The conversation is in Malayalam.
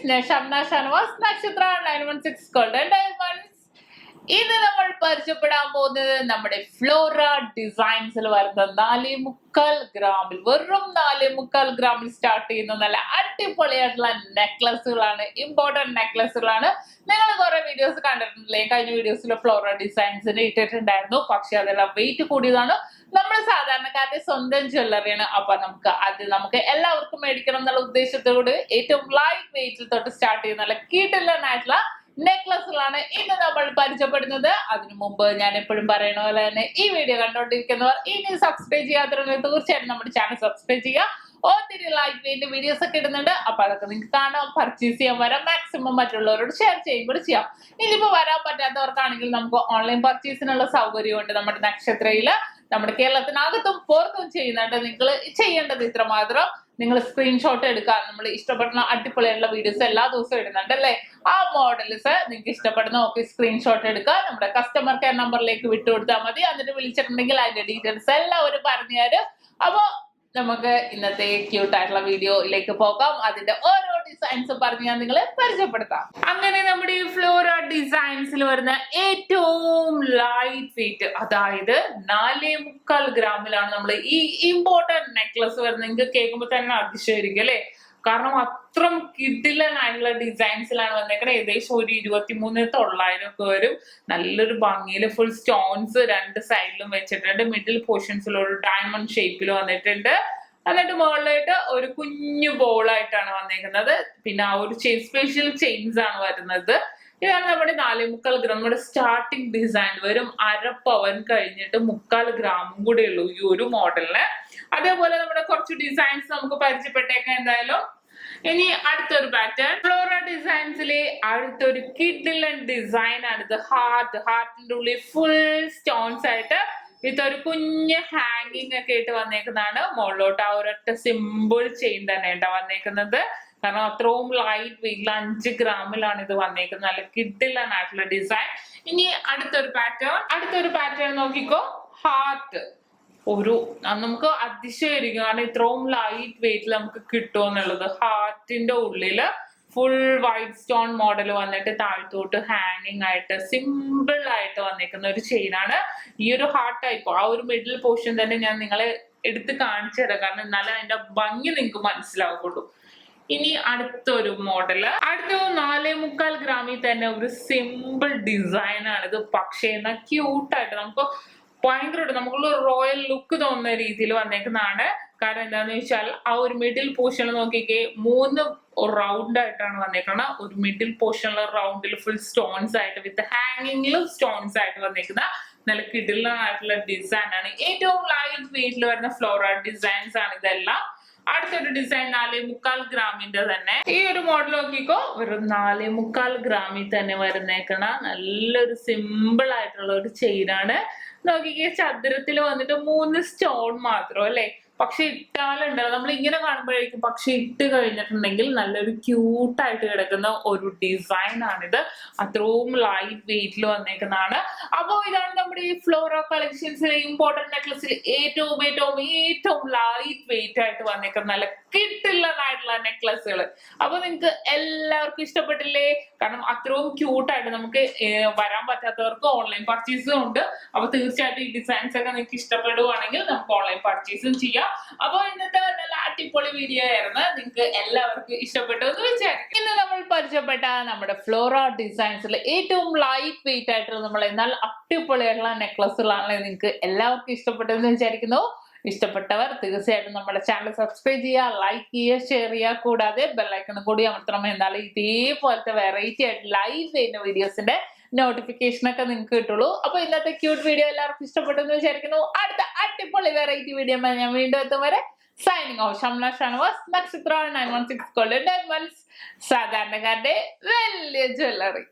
SHAMNA Nakshathra 916 Golden Diamonds. ഇന്ന് നമ്മൾ പരിചയപ്പെടാൻ പോകുന്നത് നമ്മുടെ ഫ്ലോറ ഡിസൈൻസിൽ വരുന്ന 4.25 ഗ്രാമിൽ വെറും 4.25 ഗ്രാമിൽ സ്റ്റാർട്ട് ചെയ്യുന്ന നല്ല അടിപൊളിയായിട്ടുള്ള നെക്ലസുകളാണ്, ഇമ്പോർട്ടന്റ് നെക്ലസുകളാണ്. നിങ്ങൾ കുറെ വീഡിയോസ് കണ്ടിട്ടുണ്ടല്ലേ? കഴിഞ്ഞ വീഡിയോസിൽ ഫ്ലോറ ഡിസൈൻസിന് ഇട്ടിട്ടുണ്ടായിരുന്നു. പക്ഷെ അതെല്ലാം വെയിറ്റ് കൂടിയതാണ്. നമ്മൾ സാധാരണക്കാരുടെ സ്വന്തം ജ്വല്ലറിയാണ്. അപ്പൊ നമുക്ക് എല്ലാവർക്കും മേടിക്കണം എന്നുള്ള ഉദ്ദേശത്തോട് ഏറ്റവും ലൈറ്റ് വെയിറ്റിൽ തൊട്ട് സ്റ്റാർട്ട് ചെയ്യുന്ന നല്ല കീട്ടില്ലായിട്ടുള്ള നെക്ലസുകളാണ് ഇന്ന് നമ്മൾ പരിചയപ്പെടുന്നത്. അതിനു മുമ്പ് ഞാൻ എപ്പോഴും പറയുന്ന പോലെ തന്നെ ഈ വീഡിയോ കണ്ടുകൊണ്ടിരിക്കുന്നവർ ഇനി സബ്സ്ക്രൈബ് ചെയ്യാത്തവരുണ്ടെങ്കിൽ തീർച്ചയായിട്ടും നമ്മുടെ ചാനൽ സബ്സ്ക്രൈബ് ചെയ്യുക. ഒത്തിരി ലൈറ്റ് വെയിറ്റ് വീഡിയോസ് ഒക്കെ ഇടുന്നുണ്ട്. അപ്പൊ അതൊക്കെ നിങ്ങൾക്ക് കാണാം, പർച്ചേസ് ചെയ്യാൻ വരാം. മാക്സിമം മറ്റുള്ളവരോട് ഷെയർ ചെയ്യും കൂടി ചെയ്യാം. ഇനിയിപ്പോ വരാൻ പറ്റാത്തവർക്കാണെങ്കിൽ നമുക്ക് ഓൺലൈൻ പർച്ചേസിനുള്ള സൗകര്യമുണ്ട് നമ്മുടെ നക്ഷത്രയില്. നമ്മുടെ കേരളത്തിനകത്തും പുറത്തും ചെയ്യുന്നുണ്ട്. നിങ്ങൾ ചെയ്യേണ്ടത് ഇത്ര മാത്രം, നിങ്ങൾ സ്ക്രീൻഷോട്ട് എടുക്കുക. നമ്മൾ ഇഷ്ടപ്പെടുന്ന അടിപൊളിയായിട്ടുള്ള വീഡിയോസ് എല്ലാ ദിവസവും ഇടുന്നുണ്ട് അല്ലേ? ആ മോഡൽസ് നിങ്ങൾക്ക് ഇഷ്ടപ്പെടുന്ന ഒക്കെ സ്ക്രീൻഷോട്ട് എടുക്കുക. നമ്മുടെ കസ്റ്റമർ കെയർ നമ്പറിലേക്ക് വിട്ടുകൊടുത്താൽ മതി. എന്നിട്ട് വിളിച്ചിട്ടുണ്ടെങ്കിൽ അതിന്റെ ഡീറ്റെയിൽസ് എല്ലാവരും പറഞ്ഞു തരും. അപ്പൊ നമുക്ക് ഇന്നത്തെ ക്യൂട്ട് ആയിട്ടുള്ള വീഡിയോയിലേക്ക് പോകാം. അതിന്റെ ഓരോ ഡിസൈൻസ് പറഞ്ഞ് ഞാൻ നിങ്ങളെ പരിചയപ്പെടുത്താം. അങ്ങനെ നമ്മുടെ ഈ ഫ്ലോറ ഡിസൈൻസിൽ വരുന്ന ഏറ്റവും ലൈറ്റ് വെയിറ്റ്, അതായത് 4.25 ഗ്രാമിലാണ് നമ്മൾ ഈ ഇമ്പോർട്ടന്റ് നെക്ലസ് വരുന്നത്. നിങ്ങൾക്ക് കേൾക്കുമ്പോൾ തന്നെ അതിശയായിരിക്കും അല്ലെ? കാരണം അത്ര കിടിലനായിട്ടുള്ള ഡിസൈൻസിലാണ് വന്നേക്കണേ. ഏകദേശം ഒരു 23,900 ഒക്കെ വരും. നല്ലൊരു ഭംഗിയില് ഫുൾ സ്റ്റോൺസ് രണ്ട് സൈഡിലും വെച്ചിട്ടുണ്ട്. മിഡിൽ പോർഷൻസിൽ ഒരു ഡയമണ്ട് ഷേപ്പിൽ വന്നിട്ടുണ്ട്. എന്നിട്ട് മുകളിലായിട്ട് ഒരു കുഞ്ഞു ബോൾ ആയിട്ടാണ് വന്നേക്കുന്നത്. പിന്നെ ആ ഒരു സ്പെഷ്യൽ ചെയിൻസ് ആണ് വരുന്നത്. ഇതാണ് നമ്മുടെ 4.25 ഗ്രാം. നമ്മുടെ സ്റ്റാർട്ടിംഗ് ഡിസൈൻ വരും 1/2 പവൻ കഴിഞ്ഞിട്ട് 3/4 ഗ്രാമും കൂടെ ഉള്ളൂ ഈ ഒരു മോഡലിന്. അതേപോലെ നമ്മുടെ കുറച്ച് ഡിസൈൻസ് നമുക്ക് പരിചയപ്പെട്ടേക്കാം എന്തായാലും. ഇനി അടുത്തൊരു പാറ്റേൺ ഫ്ലോറ ഡിസൈൻസിലെ അടുത്തൊരു കിഡിലൻ ഡിസൈൻ ആണിത്. ഹാർട്ടിന്റെ ഉള്ളിൽ ഫുൾ സ്റ്റോൺസ് ആയിട്ട് വിത്ത് ഒരു കുഞ്ഞ് ഹാങ്ങിങ് ഒക്കെ ആയിട്ട് വന്നേക്കുന്നതാണ്. മുകളിലോട്ട് ആ ഒരൊറ്റ സിമ്പിൾ ചെയിൻ തന്നെ ഉണ്ടാ വന്നേക്കുന്നത്. കാരണം അത്രയും ലൈറ്റ് വെയിറ്റിൽ 5 ഗ്രാമിലാണ് ഇത് വന്നേക്കുന്നത്. നല്ല കിഡിലനായിട്ടുള്ള ഡിസൈൻ. ഇനി അടുത്തൊരു പാറ്റേൺ നോക്കിക്കോ. ഹാർട്ട് നമുക്ക് അതിശയായിരിക്കും, കാരണം ഇത്രയും ലൈറ്റ് വെയിറ്റിൽ നമുക്ക് കിട്ടുമെന്നുള്ളത്. ഹാർട്ടിന്റെ ഉള്ളില് ഫുൾ വൈറ്റ് സ്റ്റോൺ മോഡൽ വന്നിട്ട് താഴ്ത്തോട്ട് ഹാങ്ങിങ് ആയിട്ട് സിമ്പിൾ ആയിട്ട് വന്നിരിക്കുന്ന ഒരു ചെയിനാണ്. ഈ ഒരു ഹാർട്ട് ടൈപ്പ് ആ ഒരു മിഡിൽ പോർഷൻ തന്നെ ഞാൻ നിങ്ങളെ എടുത്ത് കാണിച്ചു തരാം, കാരണം എന്നാലും അതിന്റെ ഭംഗി നിങ്ങൾക്ക് മനസ്സിലാവുള്ളൂ. ഇനി അടുത്തൊരു മോഡല്, അടുത്ത 4.25 ഗ്രാമിൽ തന്നെ ഒരു സിമ്പിൾ ഡിസൈൻ ആണിത്. പക്ഷേ എന്നാൽ ക്യൂട്ടായിട്ട് നമുക്ക് ഭയങ്കരമായിട്ട് നമുക്കുള്ള റോയൽ ലുക്ക് തോന്നുന്ന രീതിയിൽ വന്നേക്കുന്നതാണ്. കാരണം എന്താന്ന് വെച്ചാൽ ആ ഒരു മിഡിൽ പോർഷനിൽ നോക്കിക്കേ 3 റൗണ്ട് ആയിട്ടാണ് വന്നേക്കുന്നത്. ഒരു മിഡിൽ പോർഷനിലെ റൗണ്ടിൽ ഫുൾ സ്റ്റോൺസ് ആയിട്ട് വിത്ത് ഹാങ്ങിങ്ങിലും സ്റ്റോൺസ് ആയിട്ട് വന്നേക്കുന്ന നല്ല കിടിലനായിട്ടുള്ള ഡിസൈൻ ആണ്. ഏറ്റവും ലൈറ്റ് വെയിറ്റിൽ വരുന്ന ഫ്ലോറ ഡിസൈൻസ് ആണ് ഇതെല്ലാം. അടുത്തൊരു ഡിസൈൻ 4.25 ഗ്രാമിന്റെ തന്നെ. ഈ ഒരു മോഡൽ നോക്കിക്കോ, ഒരു 4.25 ഗ്രാമിൽ തന്നെ വരുന്നേക്കണ നല്ലൊരു സിമ്പിൾ ആയിട്ടുള്ള ഒരു ചെയിനാണ്. നോക്കിക്കേ, ചതുരത്തിൽ വന്നിട്ട് 3 സ്റ്റോൺ മാത്രം അല്ലെ? പക്ഷെ ഇട്ടാലുണ്ടല്ലോ നമ്മൾ ഇങ്ങനെ കാണുമ്പോഴേക്കും, പക്ഷെ ഇട്ട് കഴിഞ്ഞിട്ടുണ്ടെങ്കിൽ നല്ലൊരു ക്യൂട്ടായിട്ട് കിടക്കുന്ന ഒരു ഡിസൈൻ ആണിത്. അത്രയും ലൈറ്റ് വെയിറ്റിൽ വന്നേക്കുന്നതാണ്. അപ്പോൾ ഇതാണ് നമ്മുടെ ഈ ഫ്ലോറ കളക്ഷൻസിലെ ഇമ്പോർട്ടന്റ് നെക്ലസിൽ ഏറ്റവും ലൈറ്റ് വെയിറ്റ് ആയിട്ട് വന്നേക്കുന്ന നല്ല കിട്ടില്ലതായിട്ടുള്ള നെക്ലസുകൾ. അപ്പൊ നിങ്ങൾക്ക് എല്ലാവർക്കും ഇഷ്ടപ്പെട്ടില്ലേ? കാരണം അത്രയും ക്യൂട്ടായിട്ട് നമുക്ക് വരാൻ പറ്റാത്തവർക്ക് ഓൺലൈൻ പർച്ചേസും ഉണ്ട്. അപ്പൊ തീർച്ചയായിട്ടും ഈ ഡിസൈൻസ് ഒക്കെ നിങ്ങൾക്ക് ഇഷ്ടപ്പെടുവാണെങ്കിൽ നമുക്ക് ഓൺലൈൻ പർച്ചേസും ചെയ്യാം. അപ്പൊ ഇന്നത്തെ നല്ല അടിപൊളി വീഡിയോ ആയിരുന്നു. നിങ്ങൾക്ക് എല്ലാവർക്കും ഇഷ്ടപ്പെട്ടു എന്ന് വിചാരിക്കും. ഇന്ന് നമ്മൾ പരിചയപ്പെട്ട നമ്മുടെ ഫ്ലോറ ഡിസൈൻസിൽ ഏറ്റവും ലൈറ്റ് വെയിറ്റ് ആയിട്ടുള്ള നമ്മൾ എന്നാൽ അടിപൊളിയായിട്ടുള്ള നെക്ലസുകളാണ് നിങ്ങൾക്ക് എല്ലാവർക്കും ഇഷ്ടപ്പെട്ടതെന്ന് വിചാരിക്കുന്നു. ഇഷ്ടപ്പെട്ടവർ തീർച്ചയായിട്ടും നമ്മുടെ ചാനൽ സബ്സ്ക്രൈബ് ചെയ്യുക, ലൈക്ക് ചെയ്യുക, ഷെയർ ചെയ്യുക. കൂടാതെ ബെല്ലൈക്കൺ കൂടി അമർത്തണം. എന്നാലും ഇതേപോലത്തെ വെറൈറ്റി ആയിട്ട് ലൈവ് ചെയ്യുന്ന വീഡിയോസിന്റെ നോട്ടിഫിക്കേഷൻ ഒക്കെ നിങ്ങൾക്ക് കിട്ടുള്ളൂ. അപ്പൊ ഇന്നത്തെ ക്യൂട്ട് വീഡിയോ എല്ലാവർക്കും ഇഷ്ടപ്പെട്ടെന്ന് വിചാരിക്കുന്നു. അടുത്ത അടിപൊളി വെറൈറ്റി വീഡിയോ ഞാൻ വീണ്ടും എത്തും വരെ സൈനിങ് ഓഫ്. ഷംന ഷാനവാസ്, നക്ഷത്ര 916 Golden Diamonds, സാധാരണക്കാരുടെ വലിയ ജ്വല്ലറി.